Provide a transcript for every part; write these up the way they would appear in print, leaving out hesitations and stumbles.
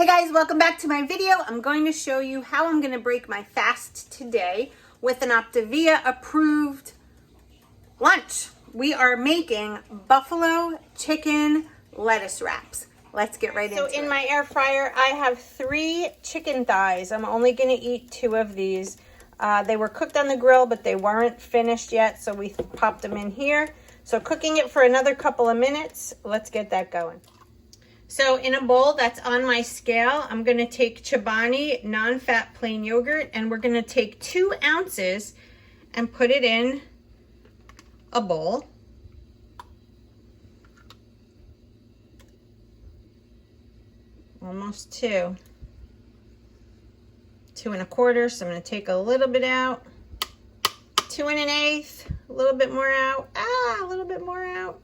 Hey guys, welcome back to my video. I'm going to show you how I'm going to break my fast today with an Optavia approved lunch. We are making buffalo chicken lettuce wraps. Let's get right into it. So in my air fryer, I have 3 chicken thighs. I'm only going to eat 2 of these. They were cooked on the grill, but they weren't finished yet, so we popped them in here. So cooking it for another couple of minutes. Let's get that going. So in a bowl that's on my scale, I'm going to take Chobani non-fat plain yogurt, and we're going to take 2 ounces and put it in a bowl. Almost 2. 2 1/4, so I'm going to take a little bit out. 2 1/8, a little bit more out. A little bit more out.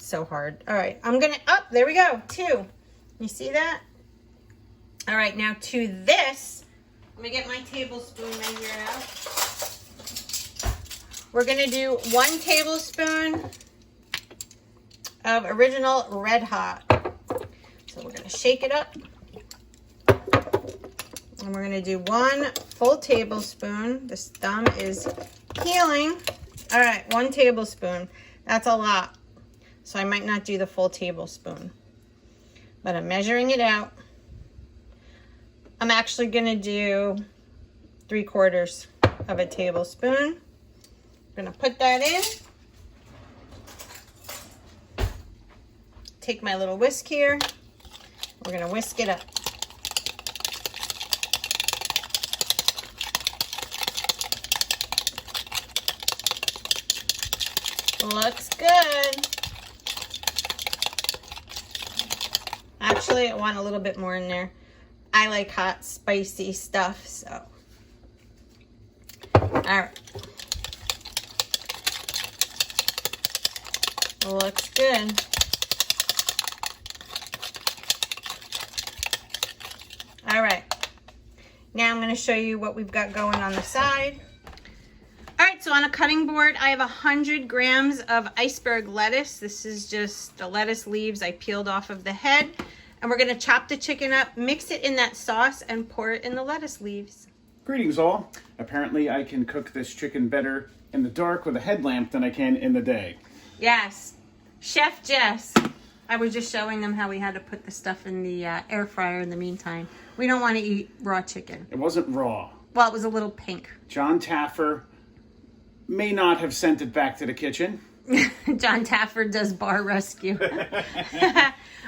So hard. All right, I'm gonna there we go, 2. You see that? All right, now to this, let me get my tablespoon measure out. We're gonna do 1 tablespoon of original Red Hot. So we're gonna shake it up, and we're gonna do 1 full tablespoon. This thumb is healing. All right, 1 tablespoon. That's a lot. So I might not do the full tablespoon, but I'm measuring it out. I'm actually gonna do 3/4 of a tablespoon. I'm gonna put that in. Take my little whisk here. We're gonna whisk it up. Looks good. Actually, I want a little bit more in there. I like hot, spicy stuff, so. All right. Looks good. All right. Now I'm going to show you what we've got going on the side. All right, so on a cutting board, I have 100 grams of iceberg lettuce. This is just the lettuce leaves I peeled off of the head. And we're going to chop the chicken up, mix it in that sauce, and pour it in the lettuce leaves. Greetings all. Apparently I can cook this chicken better in the dark with a headlamp than I can in the day. Yes. Chef Jess. I was just showing them how we had to put the stuff in the air fryer in the meantime. We don't want to eat raw chicken. It wasn't raw. Well, it was a little pink. John Taffer may not have sent it back to the kitchen. John Taffer does bar rescue.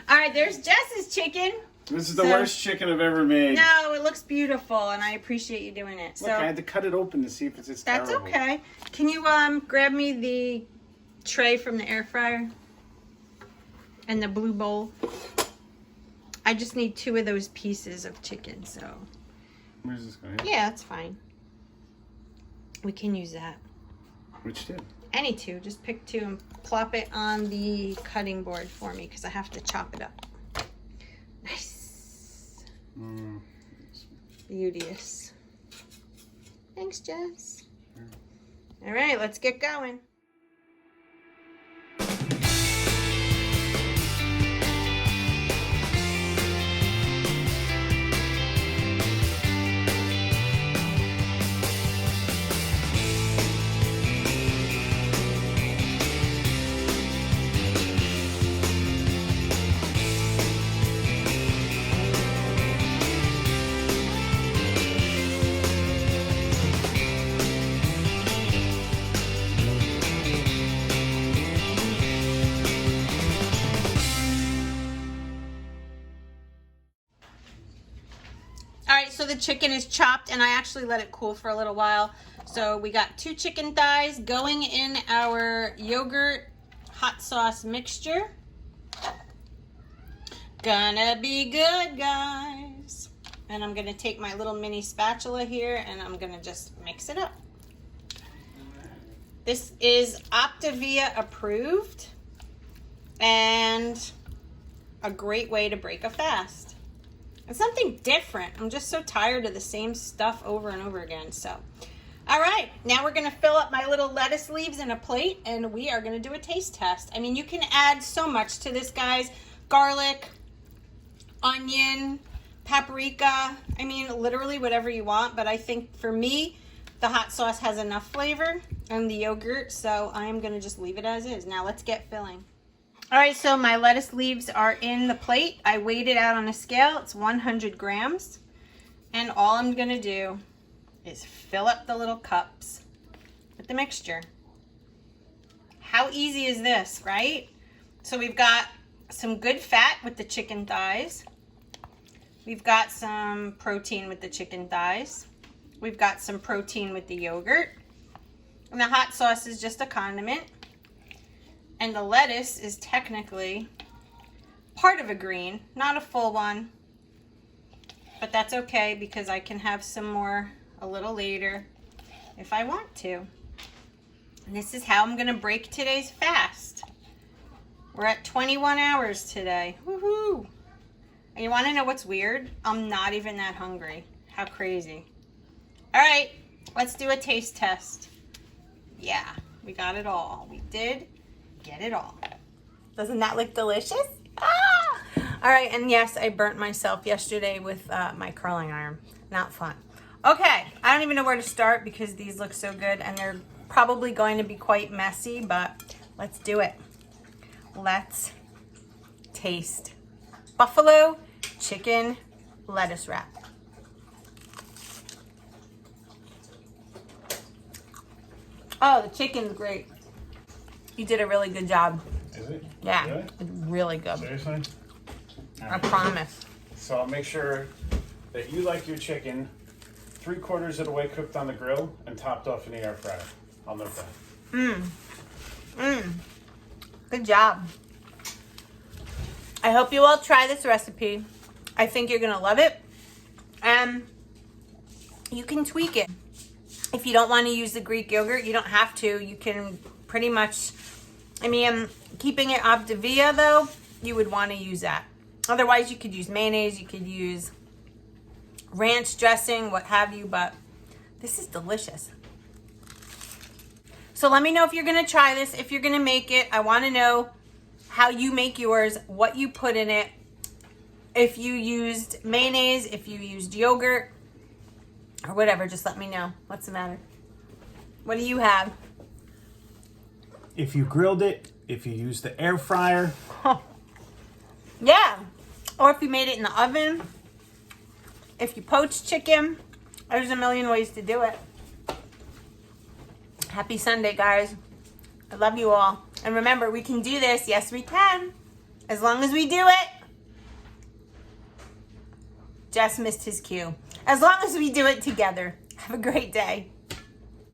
All right, there's Jess's chicken. This is the worst chicken I've ever made. No, it looks beautiful, and I appreciate you doing it. Look, I had to cut it open to see if it's terrible. That's okay. Can you grab me the tray from the air fryer and the blue bowl? I just need 2 of those pieces of chicken, so. Where's this going? Yeah, that's fine. We can use that. Which 2? Any 2. Just pick 2 and plop it on the cutting board for me because I have to chop it up. Nice. Beauteous. Thanks, Jess. All right, let's get going. So the chicken is chopped, and I actually let it cool for a little while. So we got 2 chicken thighs going in our yogurt hot sauce mixture. Gonna be good, guys. And I'm gonna take my little mini spatula here, and I'm gonna just mix it up. This is Optavia approved, and a great way to break a fast. It's something different. I'm just so tired of the same stuff over and over again. So, all right, now we're going to fill up my little lettuce leaves in a plate, and we are going to do a taste test. I mean, you can add so much to this, guys. Garlic, onion, paprika. I mean, literally whatever you want, but I think for me, the hot sauce has enough flavor and the yogurt, so I'm gonna just leave it as is. Now let's get filling. All right, so my lettuce leaves are in the plate. I weighed it out on a scale. It's 100 grams. And all I'm gonna do is fill up the little cups with the mixture. How easy is this, right? So we've got some good fat with the chicken thighs. We've got some protein with the chicken thighs. We've got some protein with the yogurt. And the hot sauce is just a condiment. And the lettuce is technically part of a green, not a full one. But that's okay because I can have some more a little later if I want to. And this is how I'm gonna break today's fast. We're at 21 hours today. Woohoo! And you wanna know what's weird? I'm not even that hungry. How crazy. All right, let's do a taste test. Yeah, we got it all. We did get it all. Doesn't that look delicious? Ah! All right, and yes, I burnt myself yesterday with my curling iron. Not fun. Okay, I don't even know where to start because these look so good and they're probably going to be quite messy, but let's do it. Let's taste buffalo chicken lettuce wrap. Oh, the chicken's great. You did a really good job. Is it? Yeah, Really? it's really good. Seriously? I promise. So I'll make sure that you like your chicken 3/4 of the way cooked on the grill and topped off in the air fryer. I'll note that. Good job. I hope you all try this recipe. I think you're gonna love it. And you can tweak it. If you don't want to use the Greek yogurt, you don't have to. You can pretty much, I mean, keeping it Optavia though, you would want to use that. Otherwise, you could use mayonnaise, you could use ranch dressing, what have you, but this is delicious. So let me know if you're going to try this, if you're going to make it. I want to know how you make yours, what you put in it, if you used mayonnaise, if you used yogurt, or whatever. Just let me know. What's the matter? What do you have? If you grilled it, if you used the air fryer. Yeah. Or if you made it in the oven. If you poached chicken. There's a million ways to do it. Happy Sunday, guys. I love you all. And remember, we can do this. Yes, we can. As long as we do it. Jess missed his cue. As long as we do it together. Have a great day.